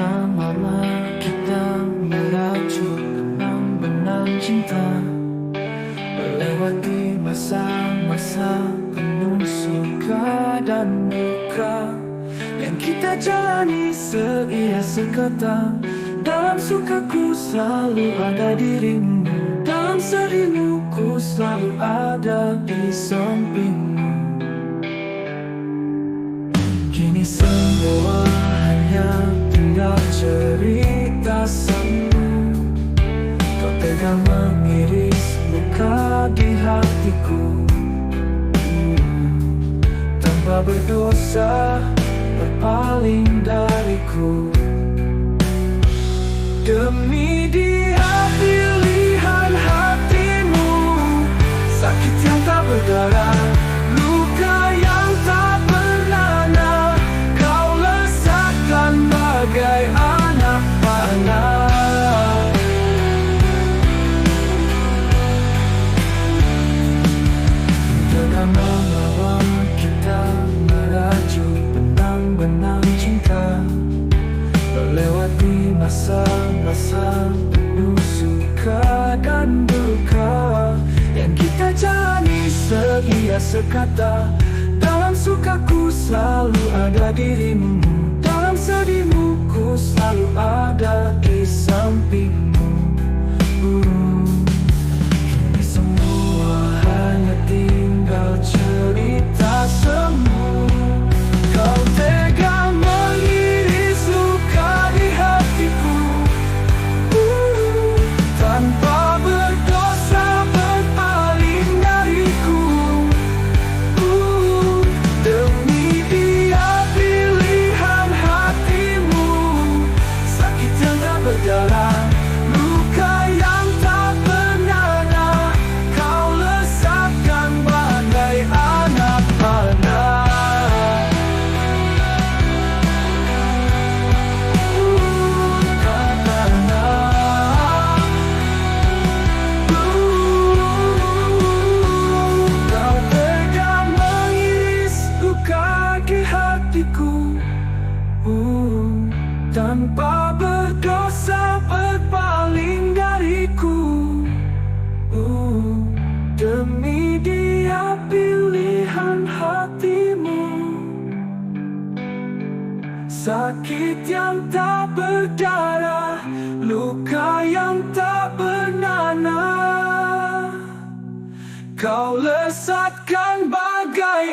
Tegang lama kita merajut benang-benang cinta, melewati masa-masa penuh suka dan duka yang kita jalani seia sekata. Dalam sukaku selalu ada dirimu, dalam sedihmu ku selalu ada di sampingmu. Kini semua hanya tinggal cerita semu. Kau tegang mengiris luka di hatiku, tanpa berdosa berpaling dariku. Demi dia pilihan hatimu, sakit yang tak berdarah, luka yang tak bernana, kau lesatkan bagai anak panah. Tegang lama kita merajut benang-benang cinta, melewati masa-masa penuh suka dan duka yang kita jalani seia sekata. Dalam sukaku selalu ada dirimu, dalam sedihmu ku selalu ada di sampingmu. Kini semua hanya tinggal cerita semu. Kau tega mengiris luka di hatiku, tanpa berdosa berpaling dariku. Demi dia pilihan hatimu, sakit yang tak berdarah, luka yang tak bernana, kau lesatkan bagai anak panah. Tanpa berdosa berpaling dariku. Demi dia pilihan hatimu, sakit yang tak berdarah, luka yang tak bernana, kau lesatkan bagai